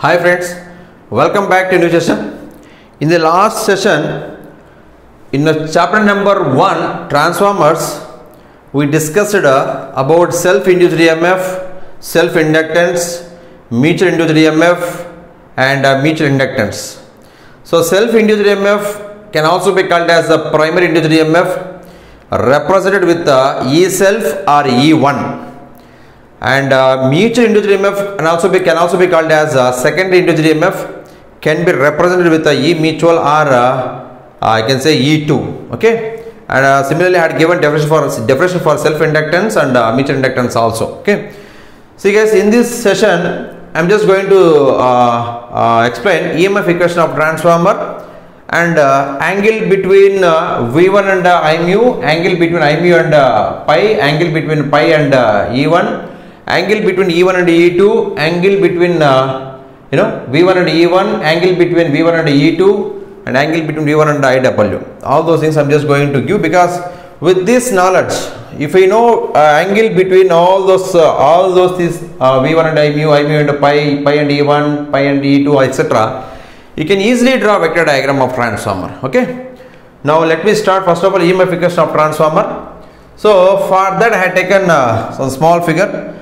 Hi friends, welcome back to a new session. In the last session, in the chapter number 1, transformers, we discussed about self-induced EMF, self-inductance, mutual induced EMF and mutual inductance. So self-induced EMF can also be called as the primary induced EMF, represented with E self or E1. And mutual induced EMF can also be called as secondary induced EMF, can be represented with E mutual or I can say E2. Okay, and similarly I had given definition for self inductance and mutual inductance also. Okay, see guys, in this session I am just going to explain EMF equation of transformer and angle between V1 and I mu, angle between I mu and pi, angle between pi and E1, angle between E1 and E2, angle between V1 and E1, angle between V1 and E2, and angle between V1 and IW. All those things I am just going to give, because with this knowledge, if we know angle between all those things, V1 and I mu and pi and E1, pi and E2, etc., you can easily draw a vector diagram of transformer. Okay. Now let me start first of all EMF equation of transformer. So for that I had taken some small figure.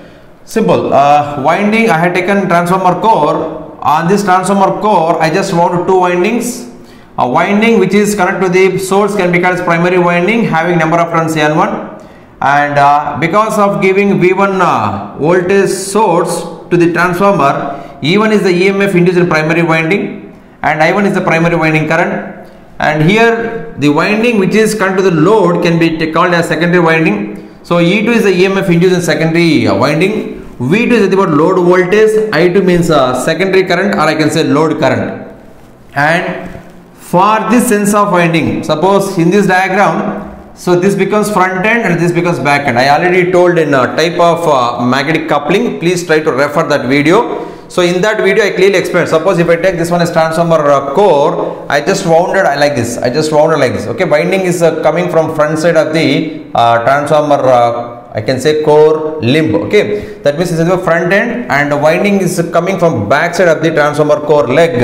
Simple winding. I had taken transformer core. On this transformer core I just wound two windings. A winding which is connected to the source can be called as primary winding, having number of turns N1, and because of giving V1 voltage source to the transformer, E1 is the EMF induced in primary winding and I1 is the primary winding current, and here the winding which is connected to the load can be called as secondary winding. So E2 is the EMF induced in secondary winding, V2 is about load voltage, I2 means secondary current or I can say load current. And for this sense of winding, suppose in this diagram, so this becomes front end and this becomes back end. I already told in a type of magnetic coupling, please try to refer that video. So in that video I clearly explained. Suppose if I take this one as transformer core, I just wounded like this. Okay, winding is coming from front side of the transformer I can say core limb. Okay, that means this is the front end, and the winding is coming from back side of the transformer core leg.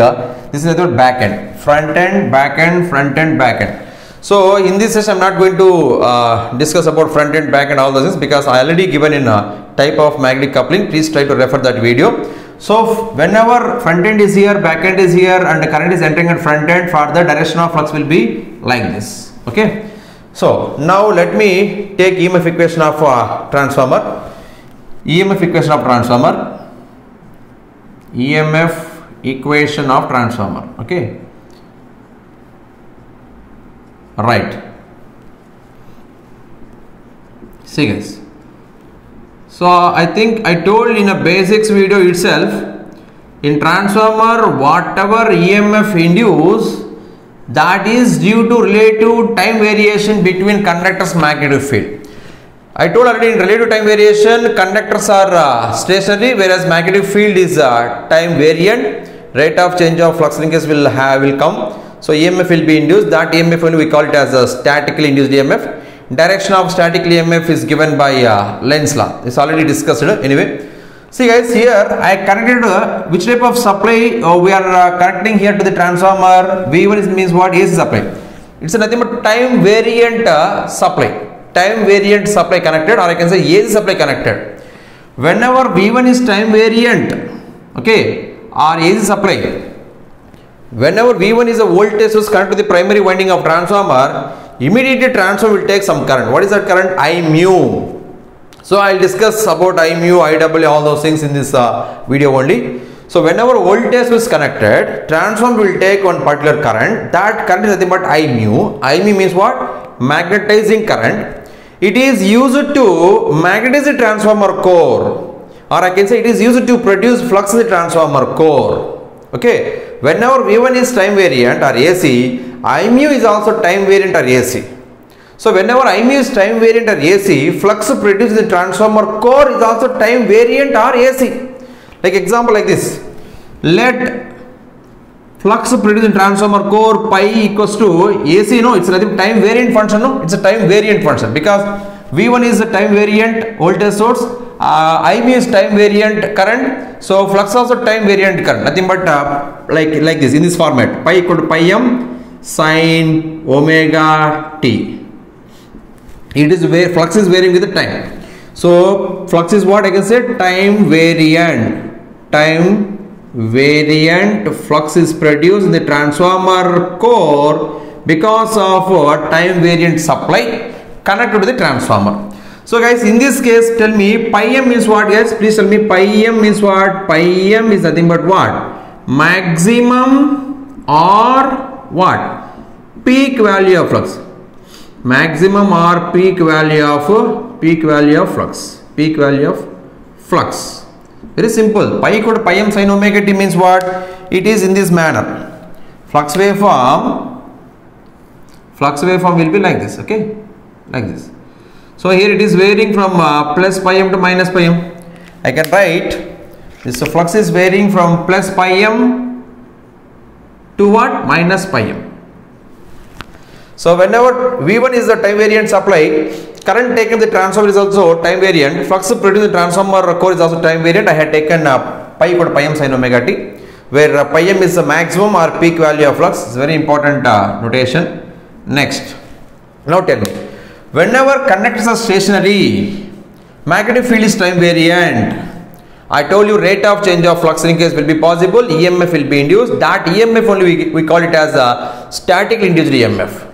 This is the back end, front end, back end, front end, back end. So in this session I am not going to discuss about front end, back end, all those things, because I already given in a type of magnetic coupling. Please try to refer that video. So whenever front end is here, back end is here, and the current is entering at front end, further direction of flux will be like this. Okay. So now let me take EMF equation of transformer. EMF equation of transformer. EMF equation of transformer. Okay. Right. See guys. So I think I told in a basics video itself, in transformer whatever EMF induced, that is due to relative time variation between conductors' magnetic field. I told already in relative time variation, conductors are stationary, whereas magnetic field is time variant. Rate of change of flux linkage will come. So EMF will be induced. That EMF only we call it as a statically induced EMF. Direction of static EMF is given by Lenz's law. It's already discussed anyway. See guys, here I connected which type of supply we are connecting here to the transformer. V1 means what? AC supply. It's nothing but time variant supply. Time variant supply connected, or I can say AC supply connected. Whenever V1 is time variant, okay, or AC supply, whenever V1 is a voltage source connected to the primary winding of transformer, immediately transformer will take some current. What is that current? I mu. So I will discuss about I mu, IW, all those things in this video only. So whenever voltage is connected, transformer will take one particular current. That current is nothing but I mu. I mu means what? Magnetizing current. It is used to magnetize the transformer core, or I can say it is used to produce flux in the transformer core. Okay. Whenever V1 is time variant or AC, I mu is also time variant or AC. So whenever I mu is time variant or AC, flux produced in the transformer core is also time variant or AC. Like example like this. Let flux produced in transformer core pi equals to AC. No, it's nothing time variant function. No, it's a time variant function, because V1 is a time variant voltage source I means time variant current, so flux also time variant current, nothing but like this, in this format, pi equal to pi m sin omega t. It is where flux is varying with the time. So flux is what I can say, time variant flux is produced in the transformer core because of time variant supply connected to the transformer. So guys, in this case, tell me pi m is what, guys? Please tell me pi m is what? Pi m is nothing but what? Maximum or what? Peak value of flux. Maximum or peak value of flux. Peak value of flux. Very simple. Pi equal to pi m sin omega t means what? It is in this manner. Flux waveform will be like this, okay? Like this. So here it is varying from plus pi m to minus pi m. I can write this flux is varying from plus pi m to what? Minus pi m. So whenever V1 is the time variant supply, current taken the transformer is also time variant, flux produced in the transformer core is also time variant. I had taken pi equal to pi m sin omega t, where pi m is the maximum or peak value of flux. It's very important notation. Next, now tell me, whenever conductors are stationary, magnetic field is time variant. I told you rate of change of flux linkage will be possible, EMF will be induced. That EMF only we call it as a statically induced EMF.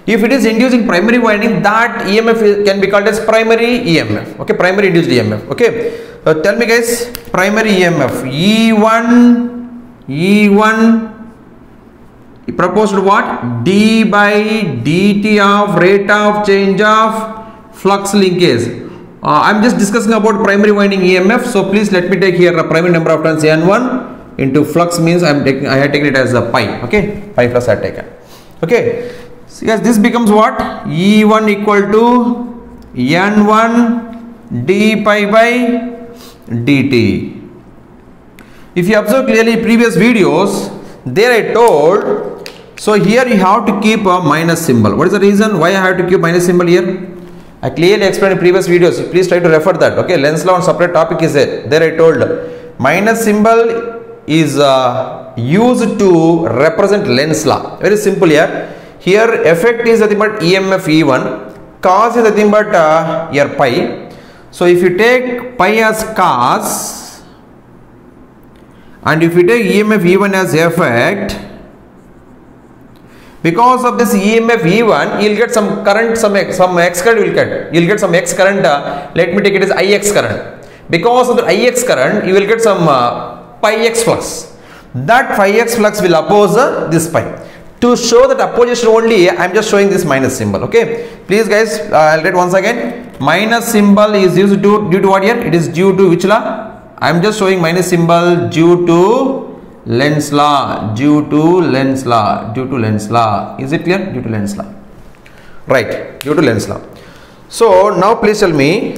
If it is inducing primary winding, that EMF can be called as primary EMF. Okay, primary induced EMF. Okay, so tell me guys, primary EMF E1 proposed to what? D by dt of rate of change of flux linkage. I am just discussing about primary winding EMF. So please let me take here a primary number of turns N1 into flux means I had taken it as a pi. Okay, pi plus I had taken. Okay. So yes, this becomes what? E1 equal to N1 d pi by dt. If you observe clearly previous videos, there I told, so here you have to keep a minus symbol. What is the reason why I have to keep minus symbol here? I clearly explained in previous videos. Please try to refer that. Okay, Lenz law on separate topic is there. There I told minus symbol is used to represent Lenz law. Very simple here. Here effect is nothing but EMF E1, cos is nothing but here pi. So if you take pi as cos and if you take EMF E1 as effect, because of this EMF E1, you will get some current, some X current you will get. You will get some X current, let me take it as IX current. Because of the IX current, you will get some pi X flux. That pi X flux will oppose this pi. To show that opposition only, I am just showing this minus symbol. Okay, please guys, I'll write once again. Minus symbol is used due to what here? It is due to which law? I am just showing minus symbol due to Lenz law. Due to Lenz law. Due to Lenz law. Is it clear? Due to Lenz law. Right. Due to Lenz law. So now please tell me.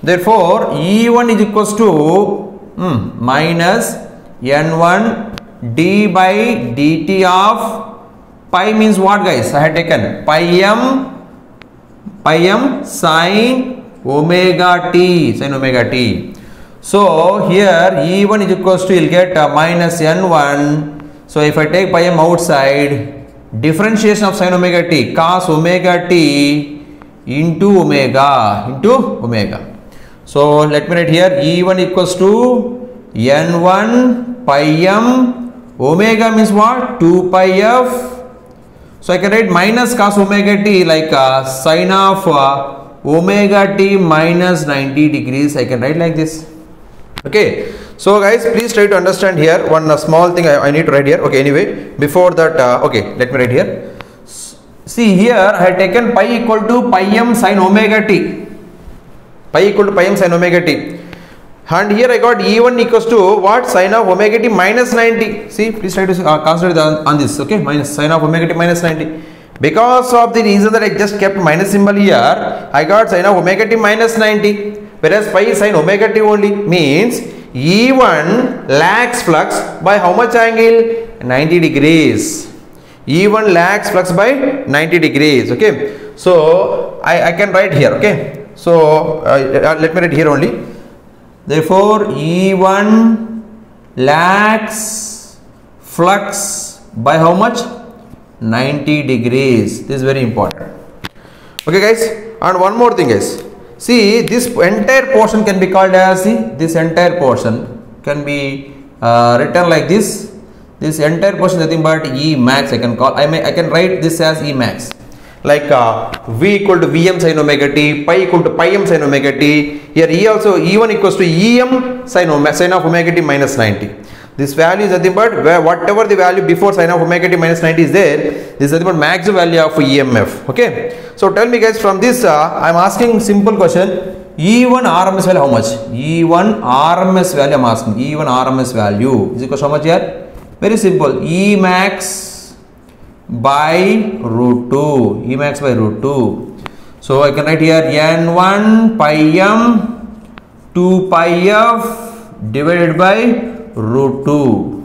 Therefore, E1 is equals to minus N1 d by dt of pi means what guys? I had taken pi m sin omega t. So here E1 is equals to, you'll get minus N1. So if I take pi m outside, differentiation of sin omega t, cos omega t into omega. So let me write here E1 equals to N1 pi m, omega means what? 2 pi f. So I can write minus cos omega t like sine of omega t minus 90 degrees. I can write like this. Okay. So guys, please try to understand here one small thing I need to write here. Okay. Anyway, before that, okay, let me write here. See here, I have taken pi equal to pi m sin omega t. Pi equal to pi m sin omega t. And here I got E1 equals to what? Sine of omega t minus 90. See, please try to concentrate on this. Okay, minus sine of omega t minus 90. Because of the reason that I just kept minus symbol here, I got sine of omega t minus 90. Whereas pi is sine omega t only, means E1 lags flux by how much angle? 90 degrees. E1 lags flux by 90 degrees. Okay, so I can write here. Okay, so let me write here only. Therefore, E1 lags flux by how much? 90 degrees. This is very important. Okay guys, and one more thing guys. See, this entire portion can be called as, this entire portion can be written like this. This entire portion is nothing but E max. I can write this as E max. Like V equal to Vm sin omega t, pi equal to pi m sin omega t. Here E also, E1 equals to Em sin of omega t minus 90. This value is nothing but whatever the value before sin of omega t minus 90 is there, this is nothing but maximum value of EMF. Okay. So tell me guys, from this I am asking simple question. E1 RMS value how much? E1 RMS value I am asking. E1 RMS value is equal to how much here? Very simple. E max by root 2. E max by root 2. So I can write here N1 pi m 2 pi f divided by root 2.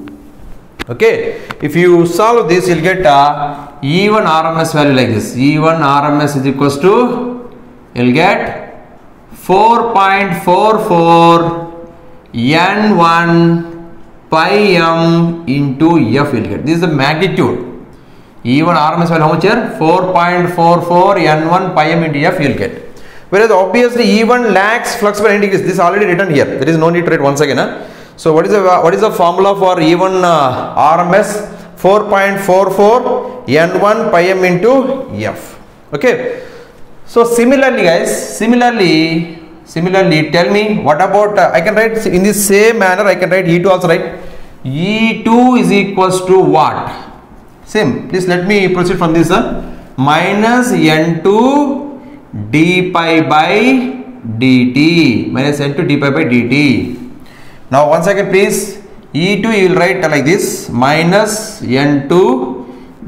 Okay, if you solve this, you'll get E1 RMS value like this. E1 RMS is equals to, you'll get 4.44 N1 pi m into F. You'll get this is the magnitude. E1 RMS value how much here? 4.44 N1 pi m into F. You'll get. Whereas obviously E1 lags flux by 90 degrees. This is already written here. There is no need to write once again. So what is the formula for E1 RMS? 4.44 N1 pi m into F. Okay. So similarly guys, similarly tell me what about, I can write in the same manner, I can write E2 also, right? E2 is equals to what? Same. Please let me proceed from this. Minus N2 d pi by dt. Minus N2 d pi by dt. Now one second please. E2 you will write like this. Minus N2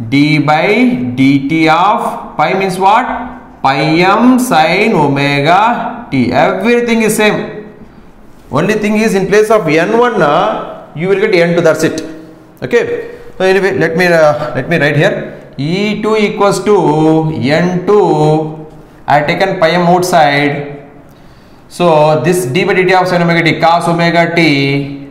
d by dt of pi means what? Pi m sin omega t. Everything is same. Only thing is in place of N1 you will get N2. That's it. Okay. So anyway, let me write here. E2 equals to N2. I have taken pi m outside. So this d by dt of sin omega t, cos omega t.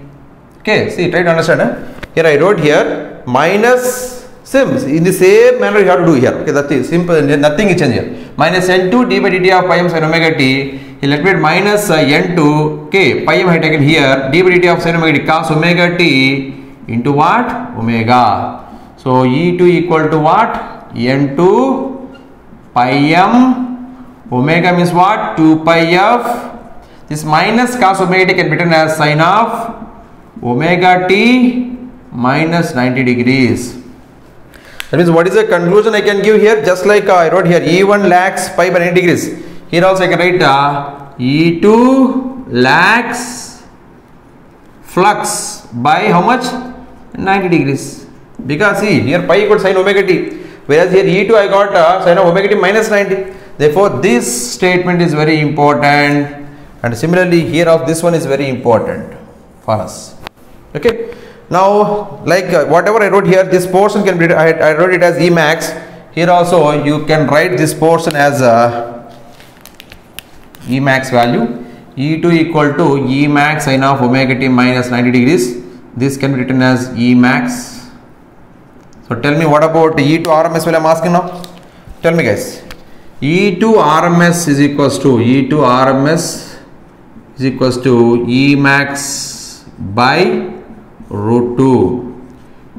Okay, see, try to understand. Here I wrote here minus, same in the same manner you have to do here. Okay, that's simple. Nothing is changed here. Minus N2 d by dt of pi m sin omega t. Here let me write minus N2. Okay, pi m I have taken here. D by dt of sin omega t, cos omega t into what? Omega. So E2 equal to what? N2 pi m. Omega means what? 2 pi f. This minus cos omega t can be written as sin of omega t minus 90 degrees. That means what is the conclusion I can give here? Just like I wrote here, E1 lags pi by 90 degrees. Here also I can write E2 lags flux by how much? 90 degrees. Because see, here pi equals sin omega t. Whereas here E2 I got sin of omega t minus 90. Therefore, this statement is very important. And similarly, here of this one is very important for us. Okay. Now, like whatever I wrote here, this portion can be, I wrote it as E max. Here also you can write this portion as E max value. E2 equal to E max sin of omega t minus 90 degrees. This can be written as E max. So tell me what about E2 RMS value I am asking now. Tell me guys. E2 RMS is equals to E max by root 2.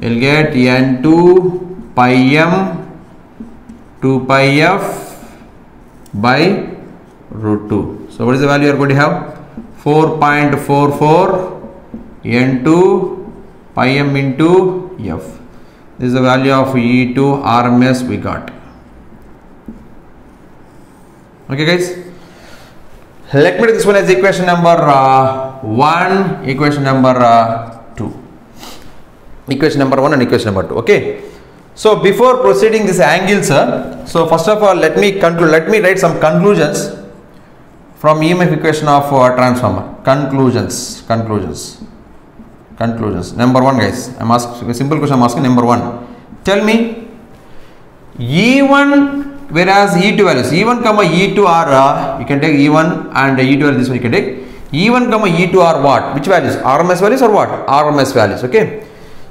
You'll get N2 pi m 2 pi f by root 2. So what is the value you are going to have? 4.44 N2 pi m into f. This is the value of E2 RMS we got. Okay guys. Let me take this one as equation number 1, equation number 2. Equation number 1 and equation number 2. Okay. So before proceeding this angles, so first of all let me conclude. Let me write some conclusions from EMF equation of transformer. Conclusions. Number 1 guys. I am asking a simple question. I am asking number 1. Tell me E1 whereas E2 values, E1 comma E2 are you can take E1 and E2 are this one you can take. E1 comma E2 are what? Which values? RMS values or what? RMS values. Okay.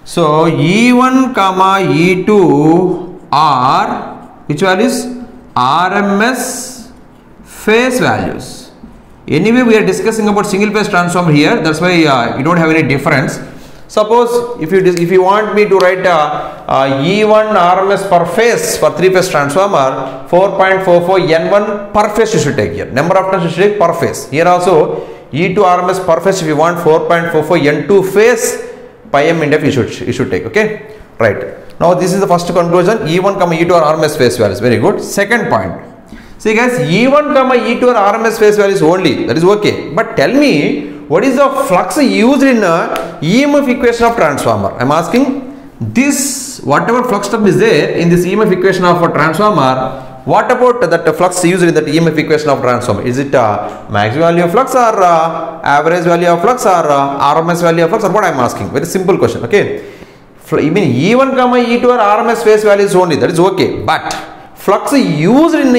So E1 comma E2 are which values? RMS phase values. Anyway, we are discussing about single phase transformer here. That's why you don't have any difference. Suppose if you want me to write E1 RMS per phase for 3-phase transformer, 4.44 N1 per phase you should take here. Number of turns you should take per phase. Here also E2 RMS per phase, if you want 4.44 N2 phase pi m into f you should take. Okay, right. Now this is the first conclusion. E1 comma E2 are RMS phase values. Very good. Second point. See guys, E1 comma E2 are RMS phase values only. That is okay. But tell me, what is the flux used in EMF equation of transformer? I am asking this, whatever flux term is there in this EMF equation of a transformer, what about that flux used in that EMF equation of transformer? Is it maximum value of flux or average value of flux or RMS value of flux, or what I am asking? Very simple question. Okay. Even E1 comma E2 are RMS phase values only. That is okay. But flux used in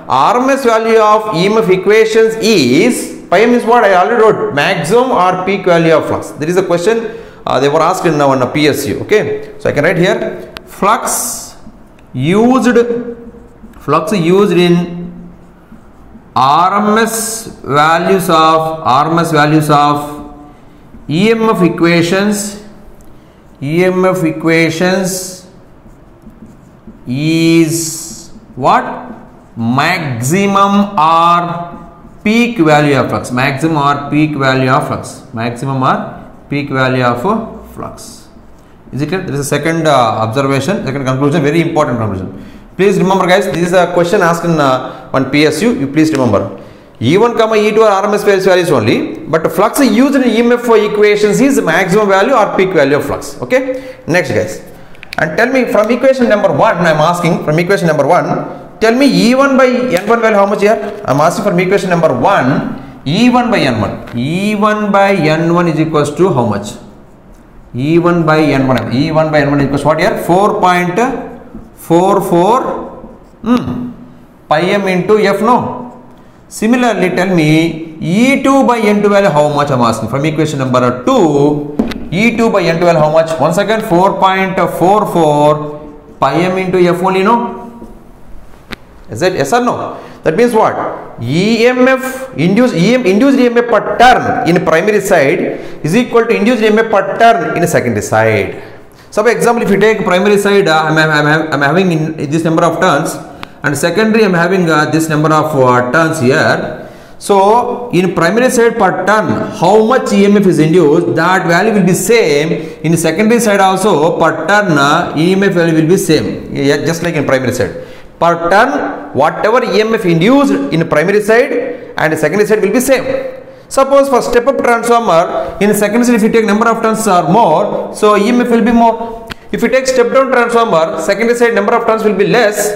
RMS value of EMF equations is pi m is what I already wrote, maximum or peak value of flux. There is a question they were asked in a PSU. Okay, so I can write here flux used in RMS values of EMF equations is what? Maximum or peak value of flux. Maximum or peak value of flux. Is it clear? There is a second observation, second conclusion, very important conclusion. Please remember guys, this is a question asked in one PSU. You please remember. E1 comma E2 are RMS phase values only, but flux used in EMF equations is maximum value or peak value of flux. Okay. Next guys. And tell me from equation number 1, I am asking from equation number 1, tell me E1 by N1 value how much here? I am asking from equation number 1, E1 by N1. E1 by N1 is equals to how much? E1 by N1 is equals to what here? 4.44 pi m into f, no? Similarly, tell me E2 by N2 value how much I am asking from equation number 2. E2 by N2 value how much? Once again 4.44 pi m into f only, no? Is it yes or no? That means what? Induced EMF per turn in primary side is equal to induced EMF per turn in secondary side. So for example, if you take primary side, I am having in this number of turns, and secondary I am having this number of turns here. So in primary side per turn, how much EMF is induced, that value will be same in secondary side also. Per turn EMF value will be same, just like in primary side. Per turn, whatever EMF induced in primary side and secondary side will be same. Suppose for step up transformer, in secondary side if you take number of turns are more, so EMF will be more. If you take step down transformer, secondary side number of turns will be less,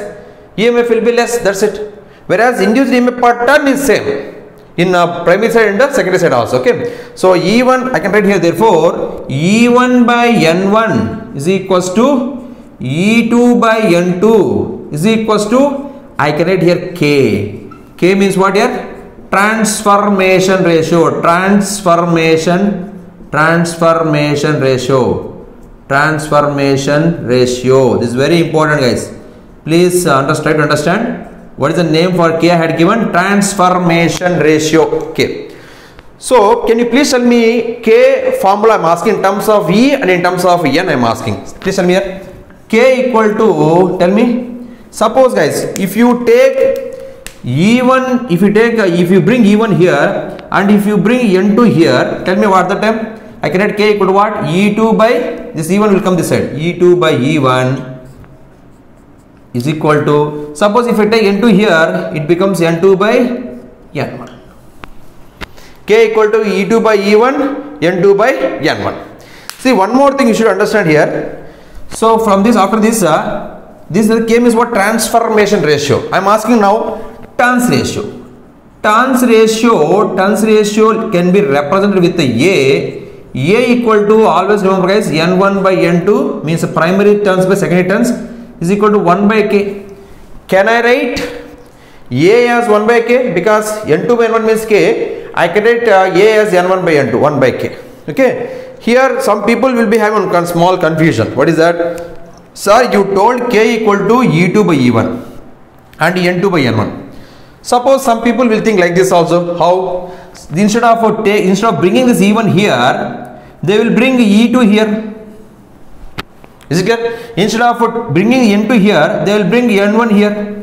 EMF will be less. That's it. Whereas induced EMF per turn is same in primary side and secondary side also. Okay. So E1 I can write here, therefore E1 by N1 is equals to E2 by N2 is equals to, I can write here K. K means what here? Transformation ratio. Transformation ratio. This is very important guys. Please try to understand. What is the name for K I had given? Transformation ratio. K. So can you please tell me K formula I am asking in terms of E and in terms of N I am asking. Please tell me here. K equal to, tell me. Suppose guys, if you take E1, if you bring E1 here and if you bring N2 here, tell me what the time? I can write K equal to what? E2 by, this E1 will come this side. E2 by E1 is equal to, suppose if I take N2 here, it becomes N2 by N1. K equal to E2 by E1, N2 by N1. See, one more thing you should understand here. So from this, after this, this K is what? Transformation ratio. I am asking now turns ratio. Turns ratio can be represented with the A equal to, always remember guys, N1 by N2 means primary turns by secondary turns is equal to 1 by K. Can I write A as 1 by k, because n2 by n1 means k, I can write A as n1 by n2, 1 by k. Okay, here some people will be having one small confusion. What is that? Sir, you told k equal to e2 by e1 and n2 by n1. Suppose some people will think like this also. How? Instead of bringing this e1 here, they will bring e2 here. Is it clear? Instead of bringing n2 here, they will bring n1 here.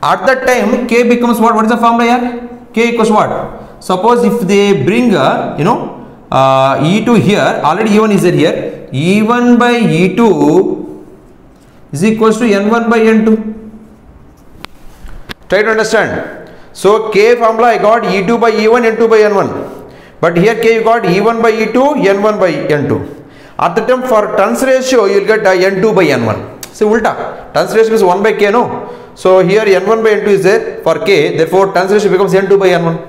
At that time, k becomes what? What is the formula here? K equals what? Suppose if they bring e2 here, already e1 is there here. E1 by e2 is equals to n1 by n2. Try to understand. So k formula I got e2 by e1, n2 by n1. But here k you got e1 by e2, n1 by n2. At the time for turns ratio you will get n2 by n1. See ulta. Turns ratio is 1 by k, no? So here n1 by n2 is there for k, therefore turns ratio becomes n2 by n1.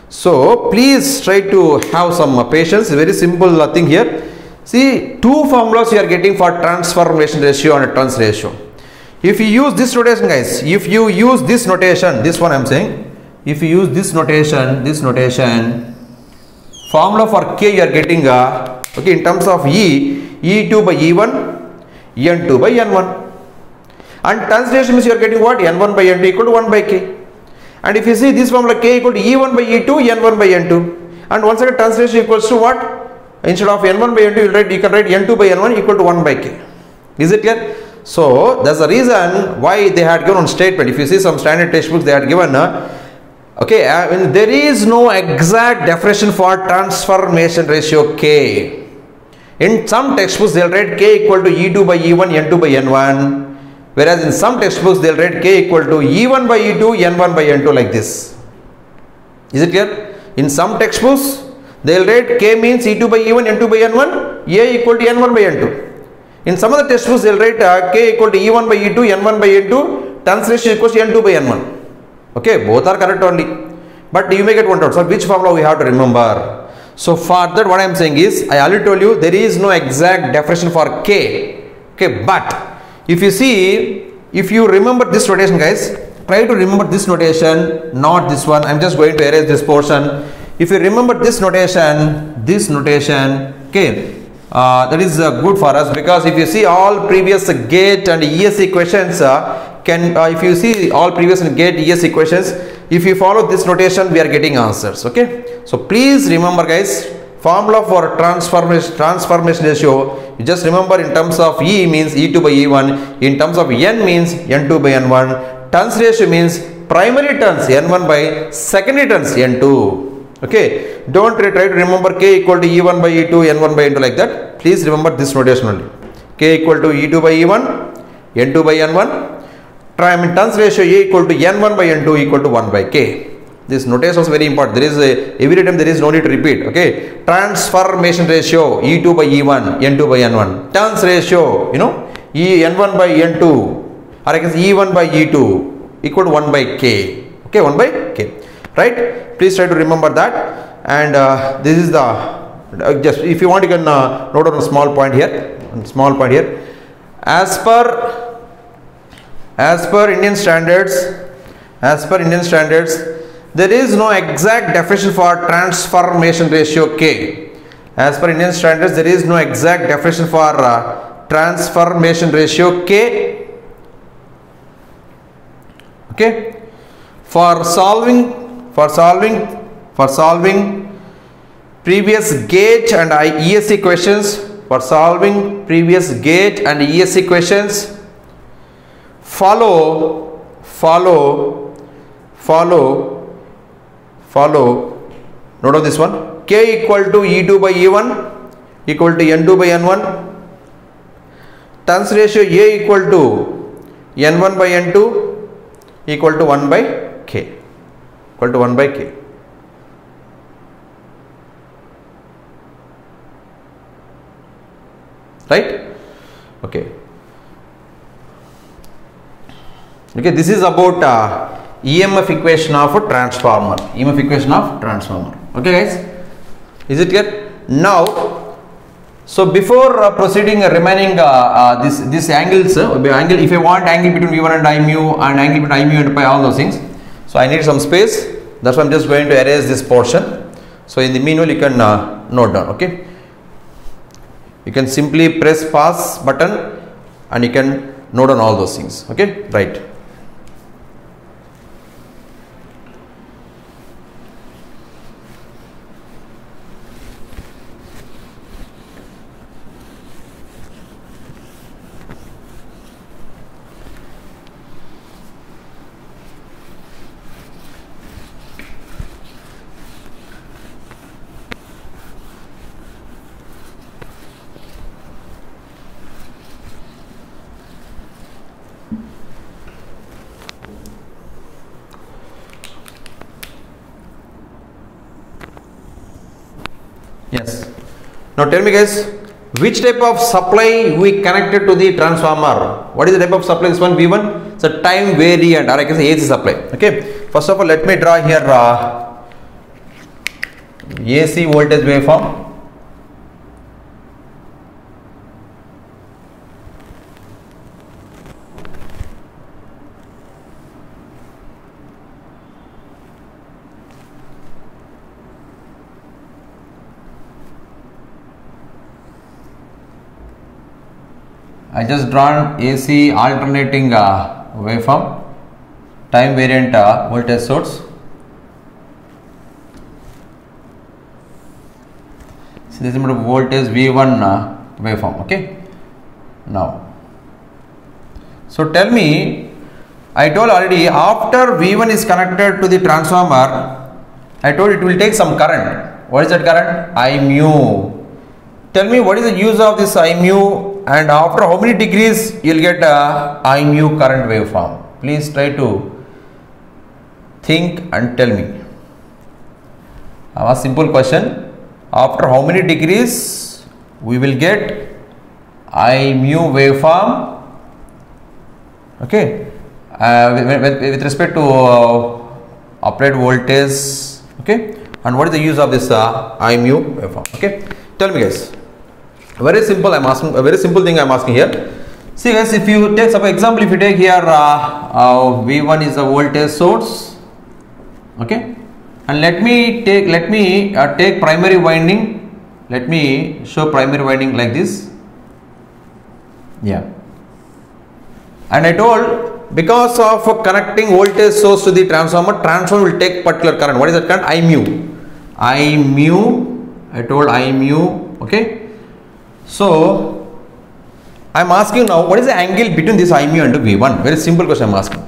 So please try to have some patience. Very simple thing here. See, two formulas you are getting for transformation ratio and turns ratio. If you use this notation, guys, if you use this notation, this one I am saying, if you use this notation, formula for k you are getting okay, in terms of e2 by e1, n2 by n1. And turns ratio means you are getting what? N1 by n2 equal to 1 by k. And if you see this formula, k equal to e1 by e2, n1 by n2. And once again turns ratio equals to what? Instead of n1 by n2, you can write n2 by n1 equal to 1 by k. Is it clear? So that's the reason why they had given one statement. If you see some standard textbooks, they had given okay, there is no exact definition for transformation ratio k. In some textbooks, they will write k equal to e2 by e1, n2 by n1. Whereas in some textbooks, they will write k equal to e1 by e2, n1 by n2 like this. Is it clear? In some textbooks, they will write k means e2 by e1, n2 by n1, a equal to n1 by n2. In some other textbooks, they will write k equal to e1 by e2, n1 by n2, turns ratio equals to n2 by n1. Okay, both are correct only. But you may get one doubt. So which formula we have to remember? So for that, what I am saying is, I already told you there is no exact definition for k. Okay, but if you see, if you remember this notation, guys, try to remember this notation, not this one. I am just going to erase this portion. If you remember this notation, okay, that is good for us, because if you see all previous GATE and ESE questions, if you see all previous GATE ESE questions, if you follow this notation, we are getting answers. Okay, so please remember, guys, formula for transformation ratio, you just remember in terms of E means E2 by E1, in terms of N means N2 by N1, turns ratio means primary turns N1 by secondary turns N2. Okay, don't try to remember k equal to E1 by E2, N1 by N2 like that. Please remember this notation only. K equal to E2 by E1, N2 by N1, turns ratio A equal to N1 by N2 equal to 1 by k. This notation is very important. There is every time there is no need to repeat. Okay, transformation ratio E2 by E1, N2 by N1. Turns ratio, N1 by N2, or I can say E1 by E2 equal to 1 by k. Okay, 1 by k. Right? Please try to remember that. And this is the just if you want, you can note down a small point here. As per Indian standards, there is no exact definition for transformation ratio k. As per Indian standards, there is no exact definition for transformation ratio k. Okay, for solving previous GATE and ESE questions, follow, note on this one, k equal to E2 by E1 equal to N2 by N1, turns ratio A equal to N1 by N2 equal to 1 by k, right? Okay, this is about EMF equation of a transformer. Okay, guys, is it clear? Now, so before proceeding remaining this angles, if I want angle between V1 and I mu and angle between I mu and pi, all those things. So I need some space. That's why I'm just going to erase this portion. So in the meanwhile, you can note down. Okay. You can simply press pause button and you can note down all those things. Okay. Right. Yes. Now tell me guys, which type of supply we connected to the transformer? What is the type of supply? This one V1. It's a time variant, or I can say AC supply. Okay. First of all, let me draw here AC voltage waveform. I just drawn AC alternating waveform, time variant voltage source. So this is the voltage V1 waveform. Okay. Now, so tell me, I told already after V1 is connected to the transformer, I told it will take some current. What is that current? I mu. Tell me what is the use of this I mu, and after how many degrees you will get I mu current waveform. Please try to think and tell me. A simple question. After how many degrees we will get I mu waveform? Okay. With respect to applied voltage. Okay. And what is the use of this I mu waveform? Okay. Tell me guys. Very simple. I'm asking a very simple thing. I'm asking here. See guys, if you take some example, if you take here V1 is a voltage source. Okay. And let me take primary winding. Let me show primary winding like this. Yeah. And I told because of connecting voltage source to the transformer will take particular current. What is that current? I mu. I mu. I told I mu. Okay. So I am asking now, what is the angle between this I mu and V1? Very simple question I am asking.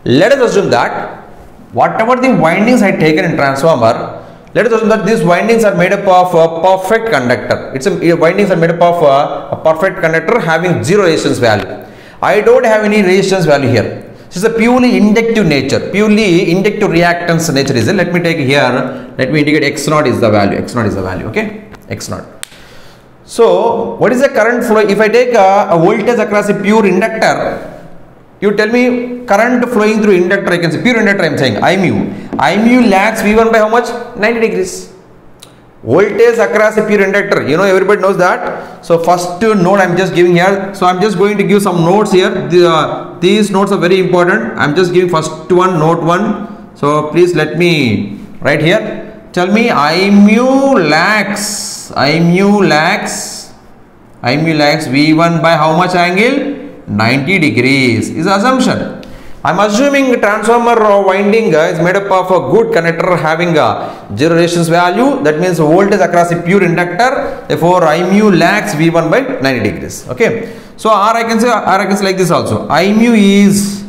Let us assume that whatever the windings I taken in transformer, let us assume that these windings are made up of a perfect conductor. Windings are made up of a perfect conductor having zero resistance value. I don't have any resistance value here. This is a purely inductive nature, purely inductive reactance nature is it. Let me take here, let me indicate X0 is the value, X0 is the value, okay, X0. So what is the current flow? If I take a voltage across a pure inductor, you tell me current flowing through inductor, I can say pure inductor I am saying I mu. I mu lags V1 by how much? 90 degrees. Voltage across a pure inductor, you know, everybody knows that. So first note I am just giving here. So I am just going to give some notes here. These notes are very important. I am just giving first one, note 1. So please let me write here. Tell me I mu lags V1 by how much angle? 90 degrees is assumption. I am assuming transformer winding is made up of a good conductor having a zero resistance value. That means voltage across a pure inductor. Therefore, I mu lags V1 by 90 degrees. Okay. So, or I can say like this also. I mu is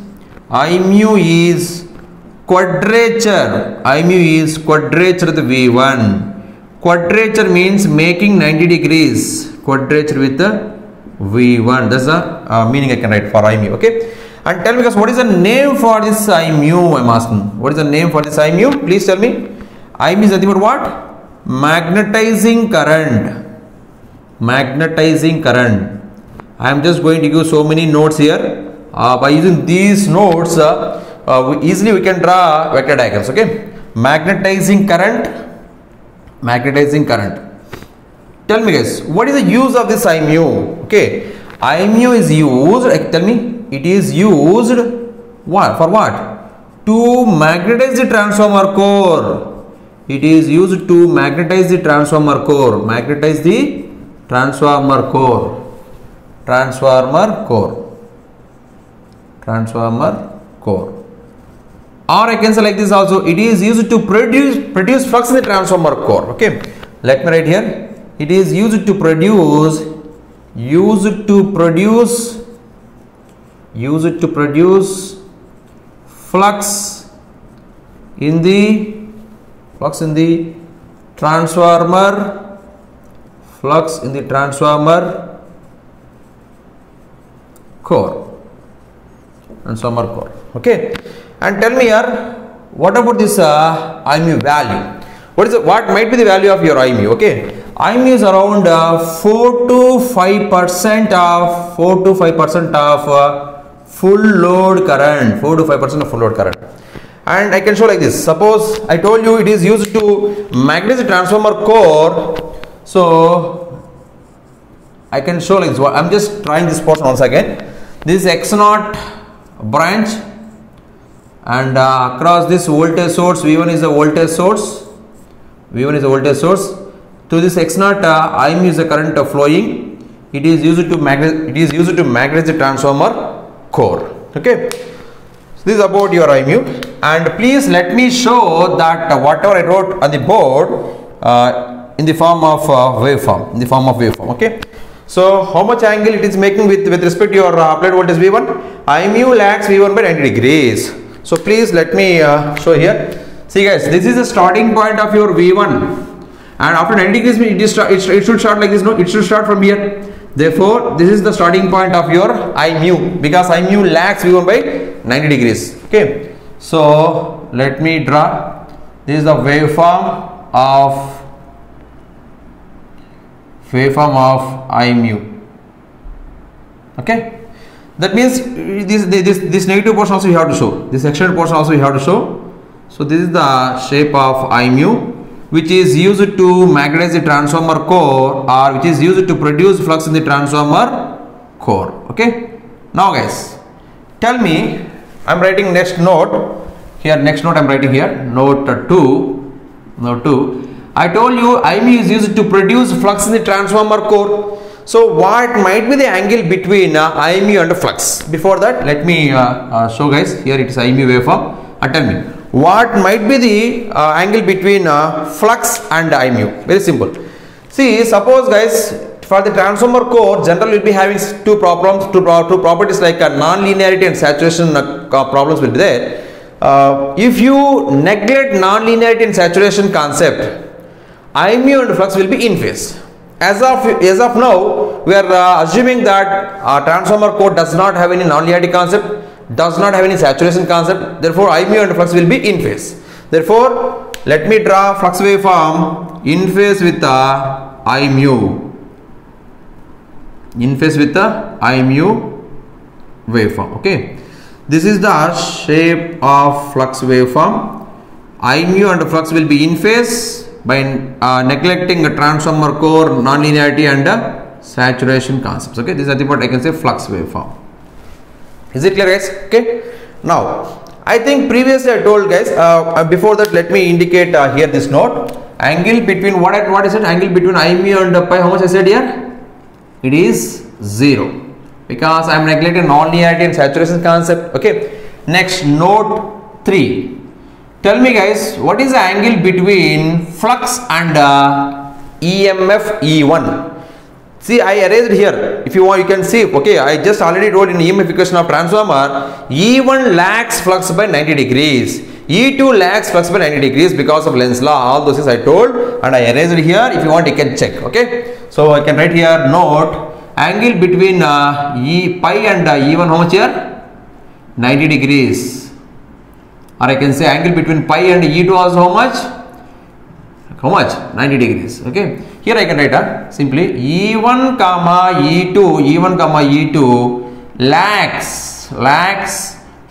quadrature. I mu is quadrature with V1. Quadrature means making 90 degrees. Quadrature with the V1. That's the meaning I can write for I mu. Okay. And tell me guys, what is the name for this I mu? I am asking. What is the name for this I mu? Please tell me. I mu is nothing but what? Magnetizing current. Magnetizing current. I am just going to give so many notes here. By using these notes, easily we can draw vector diagrams. Okay. Magnetizing current. Magnetizing current. Tell me guys, what is the use of this I mu? Okay. I mu is used. Tell me. It is used what? For what? to magnetize the transformer core. It is used to magnetize the transformer core. Magnetize the transformer core. Transformer core. Transformer core. Or I can say like this also. It is used to produce flux in the transformer core. Okay. Let me write here. It is used to produce flux in the transformer core. Okay. And tell me here, what about this IMU value? What might be the value of your IMU? Okay. IMU is around 4 to 5% of full load current. 4 to 5% of full load current. And I can show like this. Suppose I told you it is used to magnetize the transformer core. So I can show like this. I am just trying this portion once again. This X0 branch, and across this voltage source, V1 is the voltage source. To this X0, IMU is the current flowing. It is used to magnetize the transformer core. Okay. So this is about your IMU. And please let me show that whatever I wrote on the board in the form of waveform. Okay. So how much angle it is making with respect to your applied voltage V1? IMU lags V1 by 90 degrees. So please let me show here. See guys, this is the starting point of your V1. And after 90 degrees, it should start like this, no? It should start from here. Therefore, this is the starting point of your IMU, because IMU lags V1 by 90 degrees. Okay. So, let me draw. This is the waveform of IMU. Okay. That means this negative portion also you have to show. This extended portion also you have to show. So, this is the shape of IMU, which is used to magnetize the transformer core, or which is used to produce flux in the transformer core. Okay. Now guys, tell me, I am writing next note here. Next note I am writing here, note 2. I told you IMU is used to produce flux in the transformer core. So what might be the angle between IMU and flux? Before that, let me show guys. Here it is IMU waveform. Tell me, what might be the angle between flux and IMU? Very simple. See, suppose guys, for the transformer core, generally will be having two properties like non-linearity and saturation problems will be there. If you neglect non-linearity and saturation concept, IMU and flux will be in phase. As of now, we are assuming that transformer core does not have any non-linearity concept, does not have any saturation concept. Therefore, IMU and flux will be in phase. Therefore, let me draw flux waveform in phase with the IMU. In phase with the IMU waveform. Okay. This is the shape of flux waveform. IMU and flux will be in phase by neglecting a transformer core, non-linearity and saturation concepts. Okay. This is the part I can say flux waveform. Is it clear guys? Okay. Now, I think previously I told guys, before that let me indicate here this note. Angle between what is it? Angle between IMU and pi, how much I said here? It is 0. Because I am neglecting non-linearity and saturation concept. Okay. Next, note 3. Tell me guys, what is the angle between flux and EMF E1? See, I erased here. If you want, you can see. Okay, I just already wrote in EMF equation of transformer. E1 lags flux by 90 degrees. E2 lags flux by 90 degrees because of Lenz's law. All those things I told, and I erased it here. If you want, you can check. Okay. So I can write here note angle between pi and E1 how much here? 90 degrees. Or I can say angle between pi and E2 also how much? How much? 90 degrees. Okay. Here I can write simply E1 comma E2 lags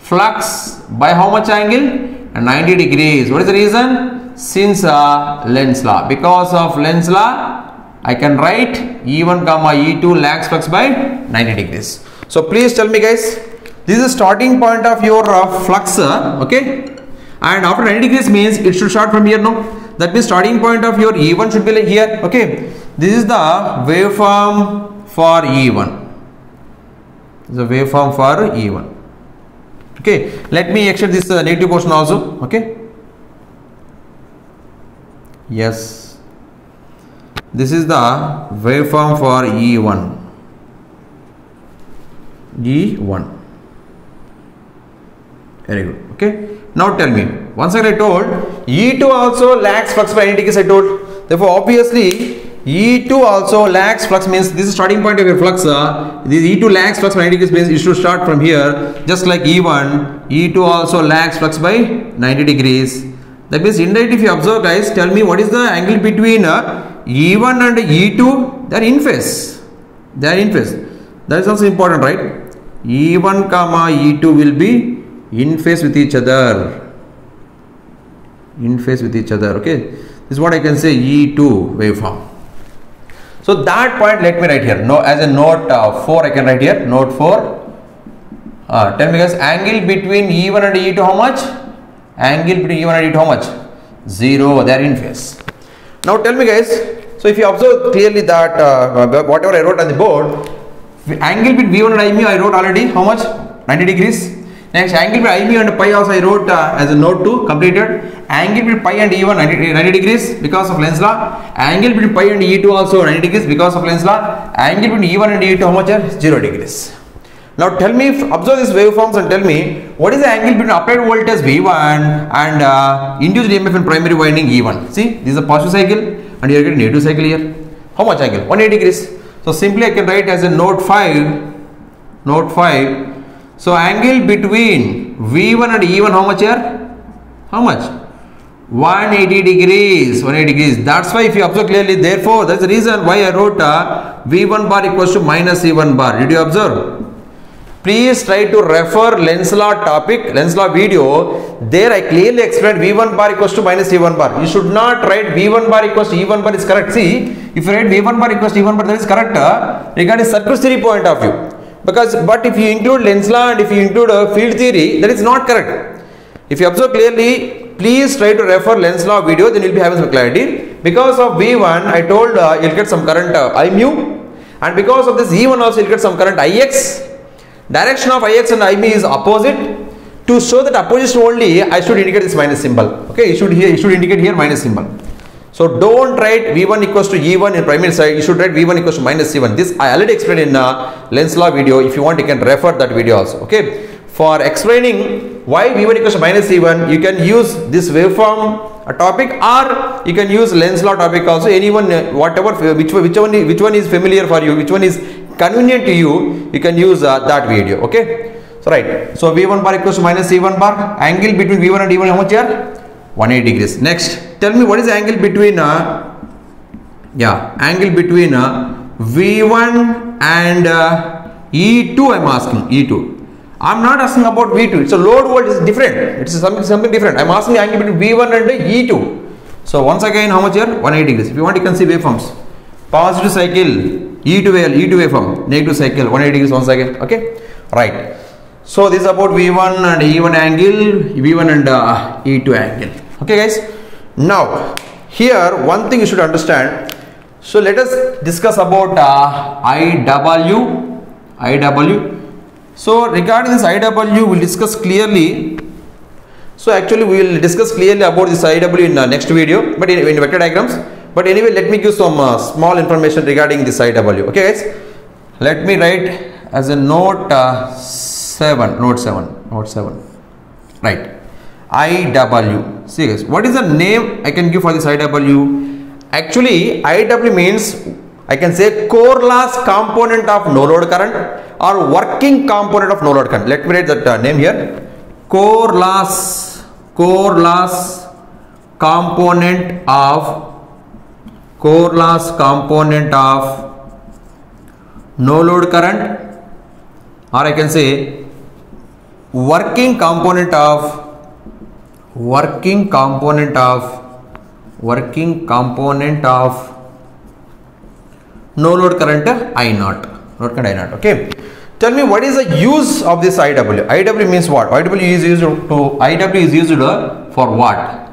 flux by how much angle? 90 degrees. What is the reason? Since Lenz's law. Because of Lenz's law, I can write E1 comma E2 lags flux by 90 degrees. So please tell me guys, This is the starting point of your flux, okay, and after 90 degrees means it should start from here, no? That means starting point of your E1 should be like here, okay. This is the waveform for E1. This is the waveform for E1. Okay, let me extend this negative portion also, okay. Yes, this is the waveform for E1. E1. Very good. Okay. Now tell me. Once again I told E2 also lacks flux by 90 degrees. I told. Therefore, obviously E2 also lacks flux means this is starting point of your flux. This E2 lacks flux by 90 degrees means you should start from here. Just like E1, E2 also lacks flux by 90 degrees. That means indirectly, if you observe, guys, tell me what is the angle between E1 and E2? They are in phase. They are in phase. That is also important, right? E1 comma E2 will be in phase with each other. In phase with each other. Okay. This is what I can say E2 waveform. So that point let me write here. No, as a note 4 I can write here. Note 4. Tell me guys, angle between E1 and E2 how much? Angle between E1 and E2 how much? 0. They are in phase. Now tell me guys. So if you observe clearly that whatever I wrote on the board, angle between V1 and IMU I wrote already how much? 90 degrees. Next, angle between IMU and pi also I wrote as a note 2 completed. Angle between pi and E1 90 degrees because of Lenz law. Angle between pi and E2 also 90 degrees because of Lenz law. Angle between E1 and E2 how much are? 0 degrees. Now tell me, observe these waveforms and tell me what is the angle between applied voltage V1 and induced EMF in primary winding E1. See, this is a positive cycle and you are getting negative cycle here. How much angle? 180 degrees. So simply I can write as a note 5. Note 5. So angle between V1 and E1 how much here? How much? 180 degrees. 180 degrees. That's why if you observe clearly, therefore that's the reason why I wrote V1 bar equals to minus E1 bar. Did you observe? Please try to refer Lenz law topic, Lenz law video. There I clearly explained V1 bar equals to minus E1 bar. You should not write V1 bar equals to E1 bar is correct. See, if you write V1 bar equals to E1 bar, that is correct regarding circuit theory point of view. But if you include Lenz law and if you include field theory, that is not correct. If you observe clearly, please try to refer Lenz law video, then you will be having some clarity. Because of V1, I told you will get some current I mu, and because of this E1 also you will get some current Ix. Direction of Ix and I mu is opposite. To show that opposition only, I should indicate this minus symbol. Okay, you should indicate here minus symbol. So don't write V1 equals to E1 in primary side. You should write V1 equals to minus E1. This I already explained in Lenz law video. If you want, you can refer that video also. Okay. For explaining why V1 equals to minus E1, you can use this waveform topic, or you can use Lenz law topic also. Anyone, whatever, which one is familiar for you, which one is convenient to you, you can use that video. Okay. So right. So V1 bar equals to minus E1 bar. Angle between V1 and E1 how much here? 180 degrees. Next, tell me what is the angle between angle between V1 and E2. I'm asking E2. I'm not asking about V2. It's a load voltage is different. It's something different. I'm asking the angle between V1 and E2. So once again, how much here? 180 degrees. If you want, you can see waveforms. Positive cycle E2 waveform. Negative cycle 180 degrees once again. Okay, right. So this is about V1 and E1 angle, V1 and E2 angle. Okay, guys. Now here one thing you should understand. So let us discuss about IW. So regarding this IW, we'll discuss clearly. So actually we will discuss clearly about this IW in next video, but in vector diagrams. But anyway, let me give some small information regarding this IW. Okay, guys. Let me write as a note 7. Right. IW. See guys, what is the name I can give for this IW? Actually, IW means I can say core loss component of no load current or working component of no load current. Let me write that name here. Core loss component of no load current, or I can say working component of no load current I naught. Okay. Tell me what is the use of this IW? IW means what? IW is used for what?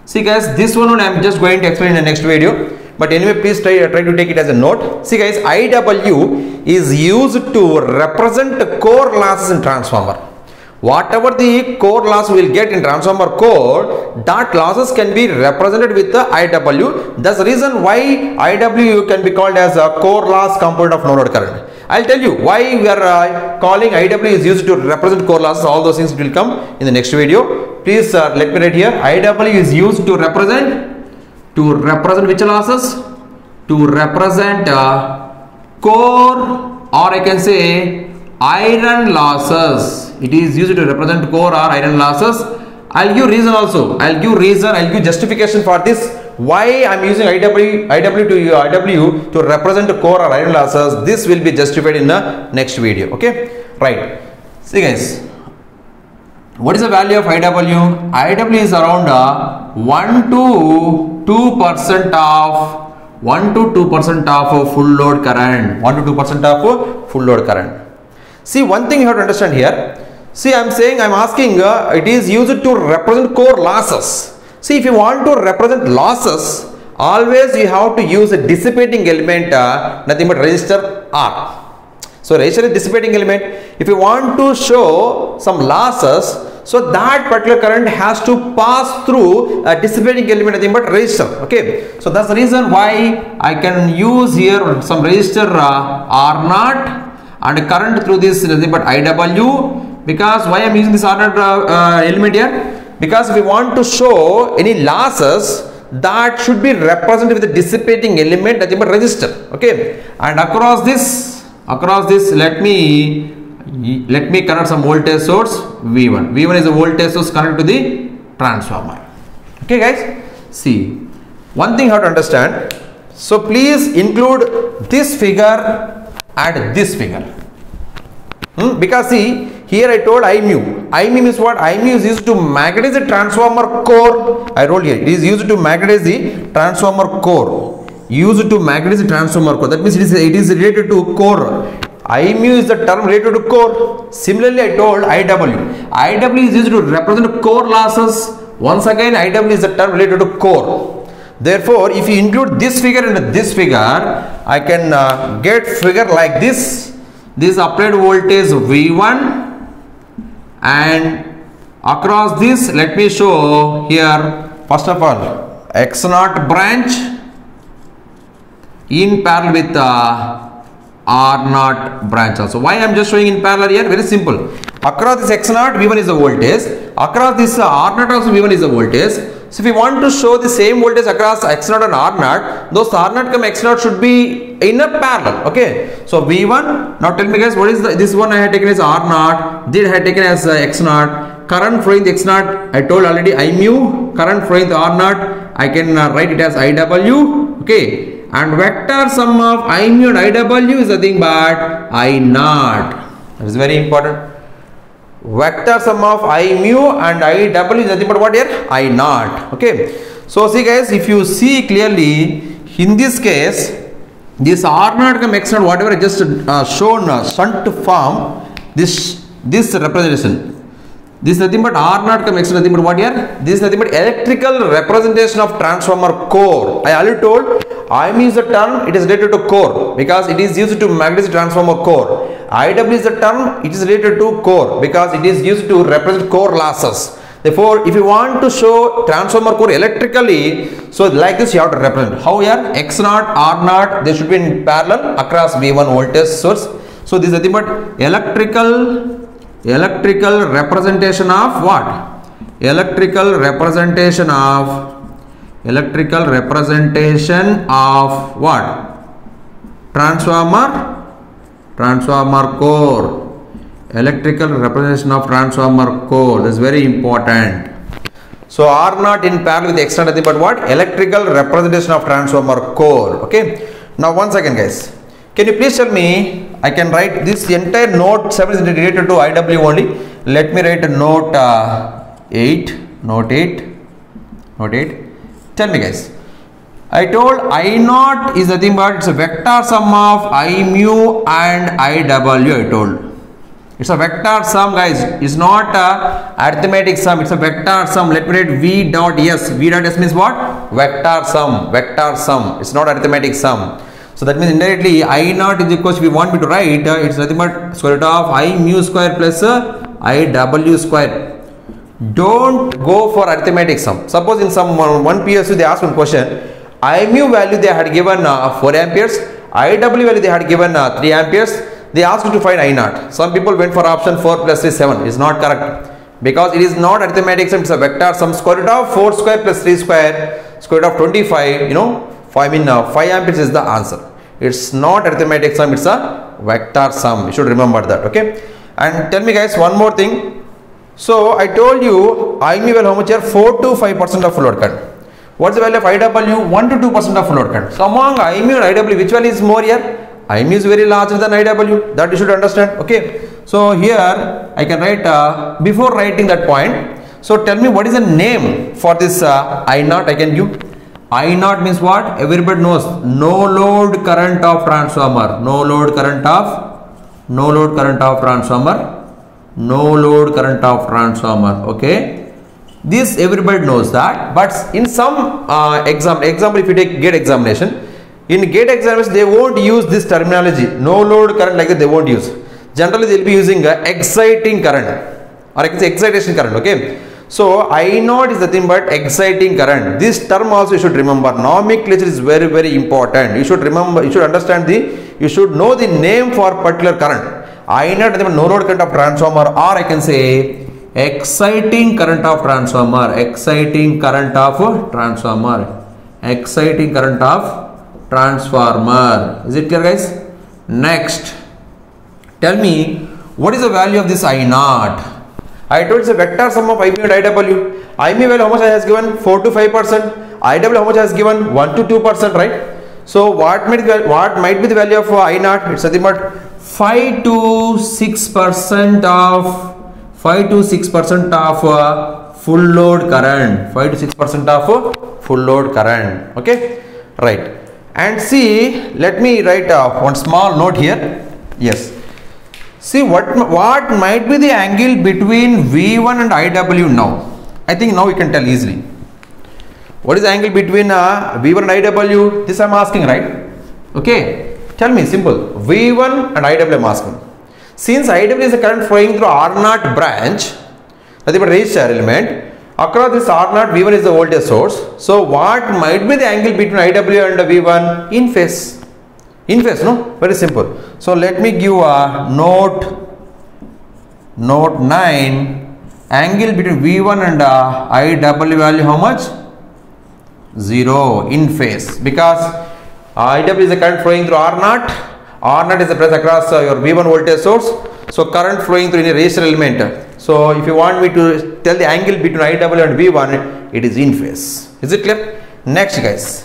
See guys, this one I am just going to explain in the next video. But anyway, please try to take it as a note. See guys, IW is used to represent core losses in transformer. Whatever the core loss we will get in transformer core, that losses can be represented with the IW. That's the reason why IW can be called as a core loss component of no load current. I'll tell you why we are calling IW is used to represent core losses. All those things will come in the next video. Please let me write here. IW is used to represent which losses? To represent core, or I can say iron losses. It is used to represent core or iron losses. I'll give reason also. I'll give justification for this. Why I'm using IW to represent core or iron losses. This will be justified in the next video. Okay, right. See guys, what is the value of IW? IW is around 1 to 2% of full load current. 1 to 2% of full load current. See, one thing you have to understand here. See, I'm asking it is used to represent core losses. See, if you want to represent losses, always you have to use a dissipating element, nothing but resistor R. So resistor is dissipating element. If you want to show some losses, so that particular current has to pass through a dissipating element, nothing but resistor. Okay, so that's the reason why I can use here some resistor R0 and current through this nothing but IW. Because why I am using this R0 element here? Because if we want to show any losses, that should be represented with the dissipating element, nothing but resistor. Okay, and across this let me connect some voltage source V1. V1 is a voltage source connected to the transformer. Okay guys, see, one thing you have to understand. So please include this figure and this figure. Because see, here I told IMU. IMU means what? IMU is used to magnetize the transformer core. I wrote here. It is used to magnetize the transformer core. Used to magnetize the transformer core. That means it is related to core. IMU is the term related to core. Similarly, I told IW. IW is used to represent core losses. Once again, IW is the term related to core. Therefore, if you include this figure and this figure, I can get figure like this. This applied voltage V1. And across this, let me show here, first of all, X0 branch in parallel with R0 branch also. Why I am just showing in parallel here? Very simple. Across this X0, V1 is the voltage. Across this R0 also, V1 is the voltage. So if you want to show the same voltage across X0 and R0, those R0 come X0 should be in a parallel. Okay, so V1. Now tell me guys, what is this one I had taken as R0, this I had taken as X0. Current flowing the X0, I told already IMU. Current flowing the R0, I can write it as IW. Okay, and vector sum of IMU and IW is nothing but I0. That is very important. Vector sum of IMU and IW is nothing but what here? I0. Okay, so see guys, if you see clearly in this case, this R0 come X0, whatever I just shown shunt form, this representation, this is nothing but R0 come X0, nothing but what here? This is nothing but electrical representation of transformer core. I already told IMU is the term, it is related to core because it is used to magnetize transformer core. IW is the term, it is related to core because it is used to represent core losses. Therefore, if you want to show transformer core electrically, so like this you have to represent. How here? X0, R0, they should be in parallel across V1 voltage source. So this is nothing but electrical representation of what? Electrical representation of what? Transformer core. Electrical representation of transformer core. This is very important. So R0 in parallel with X0 nothing but what? Electrical representation of transformer core. Okay. Now once again guys, can you please tell me, I can write this entire note 7 is related to IW only. Let me write note 8. Tell me guys, I told I0 is nothing but it's a vector sum of IMU and IW. I told It's a vector sum, guys. It's not a arithmetic sum. It's a vector sum. Let me write V dot S. V dot S means what? Vector sum. Vector sum. It's not arithmetic sum. So that means indirectly I naught is equal to, if you want me to write, it's nothing but square root of I mu square plus I W square. Don't go for arithmetic sum. Suppose in some one PSU they asked one question. I mu value they had given 4 amperes. IW value they had given 3 amperes. They asked you to find I naught. Some people went for option 4 plus 3 7. It's not correct because it is not arithmetic sum. It's a vector sum. Square root of 4 square plus 3 square. Square root of 25. 5 amperes is the answer. It's not arithmetic sum. It's a vector sum. You should remember that. Okay. And tell me, guys, one more thing. So I told you I mu value how much here? 4 to 5% of full load current. What's the value of IW? 1 to 2% of full load current. So among I mu and IW, which value is more here? I mu is very larger than IW. That you should understand. Okay. So here I can write before writing that point. So tell me what is the name for this I naught I can give. I naught means what? Everybody knows. No load current of transformer. No load current of transformer. No load current of transformer. Okay. This everybody knows that. But in some example, if you take gate examination, in gate examination they won't use this terminology. No load current like that they won't use. Generally they will be using exciting current or excitation current. Okay. So I naught is nothing but exciting current. This term also you should remember. Nomenclature is very, very important. You should remember. You should understand you should know the name for particular current. I naught is no load current of transformer, or I can say exciting current of transformer. Exciting current of transformer. Exciting current of transformer. Is it clear, guys? Next, tell me what is the value of this I naught. I told it's a vector sum of I mu and IW. I mu value how much I has given? 4 to 5%. IW how much has given? 1 to 2%, right? So what might be the value of I naught? It's nothing but 5 to 6% of full load current. 5 to 6% of full load current. Okay, right. And see, let me write one small note here. Yes. See what might be the angle between V1 and IW now. I think now we can tell easily. What is the angle between V1 and IW? This I am asking, right? Okay. Tell me, simple. V1 and IW I am asking. Since IW is a current flowing through R0 branch, nothing but resistor element, across this R0, V1 is the voltage source. So what might be the angle between IW and V1? In phase. In phase, no? Very simple. So let me give a note 9. Angle between V1 and IW value how much? 0 in phase, because IW is the current flowing through R0. R0 is the pressure across your V1 voltage source. So current flowing through any resistor element. So if you want me to tell the angle between IW and V1, it is in phase. Is it clear? Next, guys,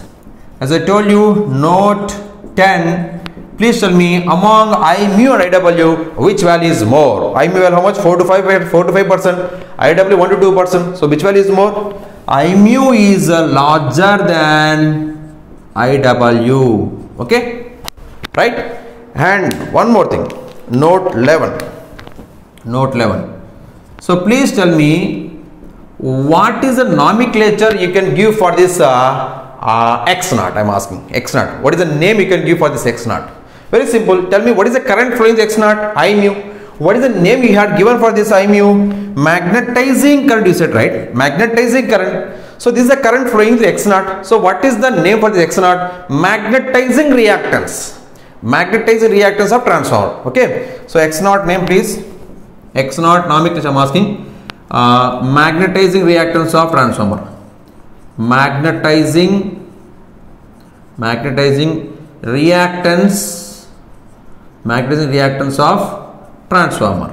as I told you, note 10. Please tell me among I mu and IW which value is more. I mu value how much? 4 to 5%. IW 1 to 2%. So which value is more? I mu is larger than IW. Okay, right? And one more thing. Note 11. So please tell me what is the nomenclature you can give for this X naught. I am asking X naught. What is the name you can give for this X naught? Very simple. Tell me what is the current flowing X naught? I mu. What is the name you had given for this I mu? Magnetizing current, you said, right? Magnetizing current. So this is the current flowing through X naught. So what is the name for this X naught? Magnetizing reactance. Magnetizing reactance of transformer. Okay. So X naught name, please. X naught nomenclature I am asking. Magnetizing reactance of transformer. Magnetizing reactance of transformer.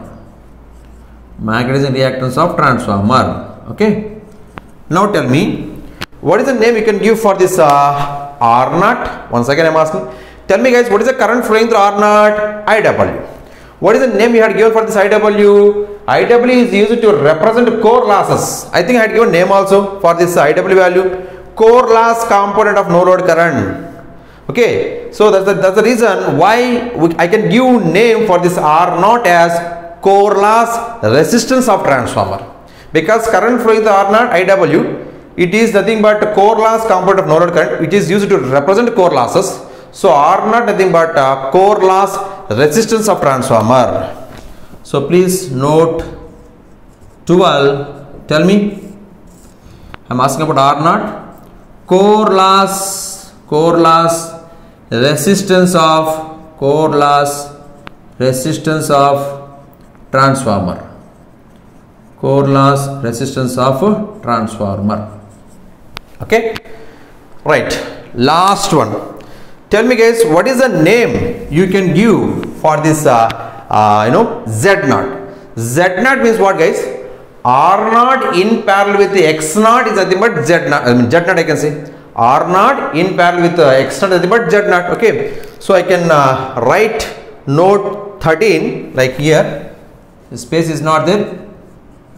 Magnetizing reactance of transformer. Okay. Now tell me what is the name you can give for this R naught. Once again I am asking. Tell me, guys, what is the current flowing through R naught? IW. What is the name you had given for this IW? IW is used to represent core losses. I think I had given name also for this IW value. Core loss component of no load current. Okay, so that's the reason why I can give name for this R naught as core loss resistance of transformer. Because current flowing the R naught IW, it is nothing but core loss component of no load current, which is used to represent core losses. So R naught nothing but core loss resistance of transformer. So please note 12. Tell me. I am asking about R naught. Core loss resistance of transformer. Core loss resistance of transformer. Okay, right. Last one. Tell me guys, what is the name you can give for this Z naught? Z naught means what guys? R naught in parallel with the X naught is nothing but Z naught. I mean Z naught I can say. R naught in parallel with X naught is nothing but Z naught. Okay. So I can write note 13 like here. The space is not there.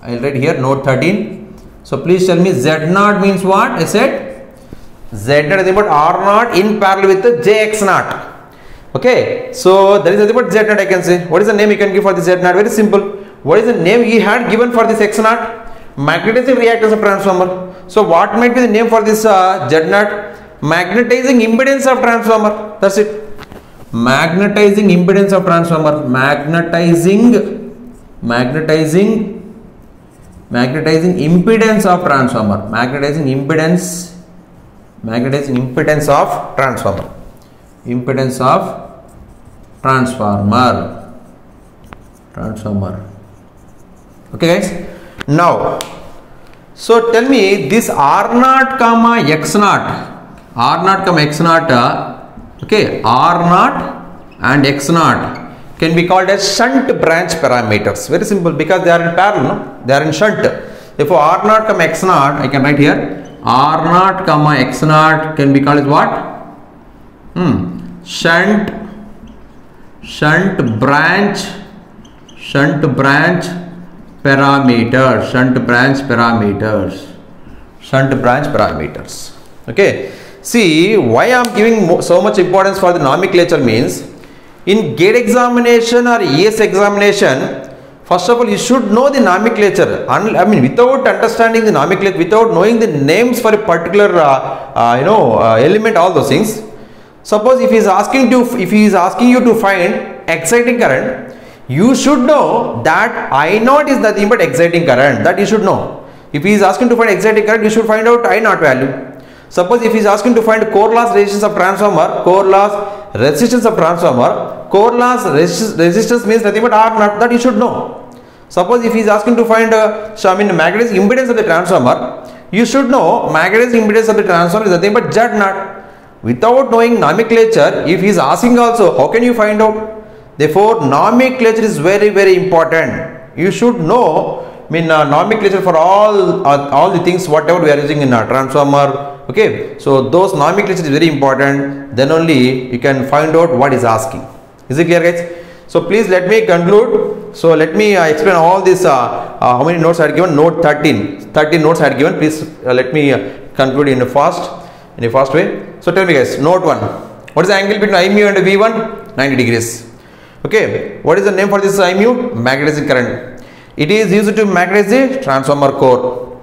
I will write here note 13. So please tell me Z naught means what? I said Z naught is nothing but R naught in parallel with the JX naught. Okay. So there is nothing but Z naught I can say. What is the name you can give for the Z naught? Very simple. What is the name he had given for this X naught? Magnetizing reactance of transformer. So what might be the name for this Z naught? Magnetizing impedance of transformer. That's it. Magnetizing impedance of transformer. Magnetizing impedance of transformer. Magnetizing impedance of transformer. Impedance of transformer. Okay guys. Now, so tell me this R naught comma X naught. Okay, R naught and X naught can be called as shunt branch parameters. Very simple, because they are in parallel, no? They are in shunt. Therefore, R naught comma X naught, I can write here R naught comma X naught can be called as what? Shunt branch parameters. Okay. See, why I am giving so much importance for the nomenclature means, in GATE examination or ES examination, first of all you should know the nomenclature. I mean, without understanding the nomenclature, without knowing the names for a particular element, all those things. Suppose if he is asking you to find exciting current, you should know that I naught is nothing but exciting current. That you should know. If he is asking to find exciting current, you should find out I naught value. Suppose if he is asking to find core loss resistance of transformer, core loss resistance means nothing but R naught. That you should know. Suppose if he is asking to find magnetizing impedance of the transformer, you should know magnetizing impedance of the transformer is nothing but Z naught. Without knowing nomenclature, if he is asking also, how can you find out? Therefore, nomenclature is very, very important. You should know nomenclature for all the things whatever we are using in a transformer. Okay, so those nomenclature is very important. Then only you can find out what is asking. Is it clear, guys? So please let me conclude. So let me explain all this. How many notes I had given? Note 13. 13 notes I had given. Please let me conclude in a fast way. So tell me guys, note 1. What is the angle between I mu and V1? 90 degrees. Okay, what is the name for this I mu? Magnetizing current. It is used to magnetize the transformer core,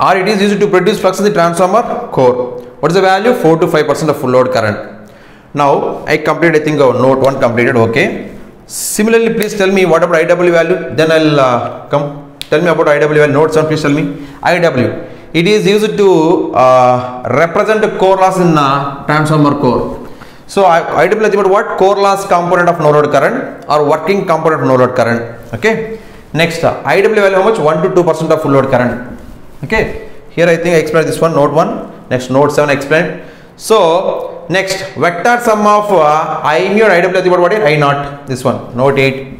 or it is used to produce flux in the transformer core. What is the value? 4 to 5% of full load current. Now I completed, I think note 1 completed. Okay. Similarly, please tell me what about IW value. Then I'll come. Tell me about IW value. Note 7, please tell me. IW. It is used to represent core loss in transformer core. So IW is about what? Core loss component of no load current or working component of no load current. Okay. Next, IW value how much? 1 to 2% of full load current. Okay. Here I think I explained this one, note 1. Next, note 7 explained. So next, vector sum of I mu and IW is about what? I naught. This one, note 8.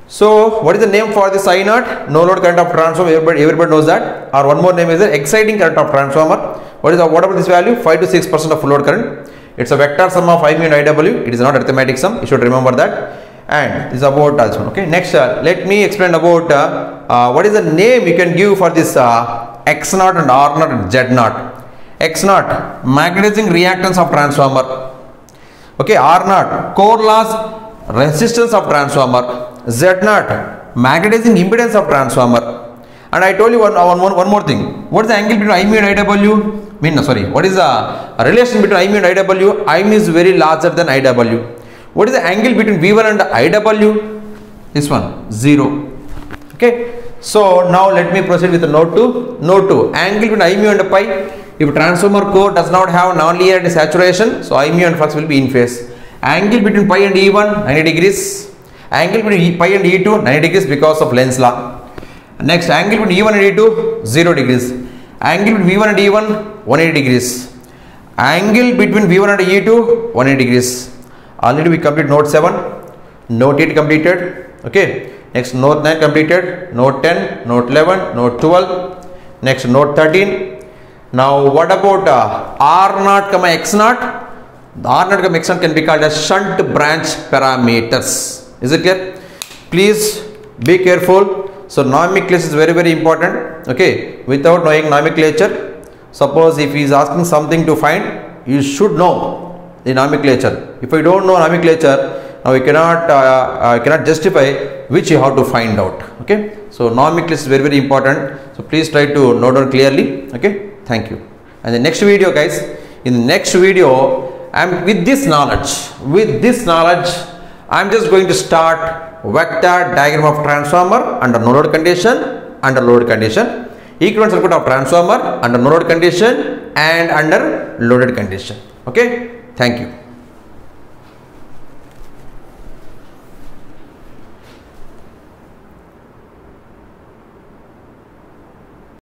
So what is the name for this I naught? No load current of transformer. Everybody knows that. Or one more name is the exciting current of transformer. What about this value? 5 to 6% of full load current. It's a vector sum of I mu and IW. It is not arithmetic sum. You should remember that. And this is about this one. Okay. Next, let me explain about what is the name you can give for this X naught and R naught and Z naught. X naught, magnetizing reactance of transformer. Okay. R naught, core loss resistance of transformer. Z0, magnetizing impedance of transformer. And I told you one more thing. What is the angle between IMU and IW? What is the relation between IMU and IW? IMU is very larger than IW. What is the angle between V1 and IW? This one, 0. Okay. So now let me proceed with the note 2. Note 2. Angle between IMU and pi. If transformer core does not have non-linear saturation, so IMU and flux will be in phase. Angle between pi and E1, 90 degrees. Angle between pi and E2, 90 degrees because of Lenz's law. Next, angle between E1 and E2, 0 degrees. Angle between V1 and E1, 180 degrees. Angle between V1 and E2, 180 degrees. Already we complete note 7, note 8 completed. Okay. Next, note 9 completed, note 10, note 11, note 12. Next, note 13. Now, what about R0, X0? The R0, X0 can be called as shunt branch parameters. Is it clear? Please be careful. So nomenclature is very, very important. Okay, without knowing nomenclature, suppose if he is asking something to find, you should know the nomenclature. If you don't know nomenclature, now you cannot justify which you have to find out. Okay, so nomenclature is very, very important. So please try to note down clearly. Okay, thank you. And the next video, guys, in the next video, with this knowledge, I am just going to start vector diagram of transformer under no load condition, equivalent circuit of transformer under no load condition and under loaded condition. Okay, thank you.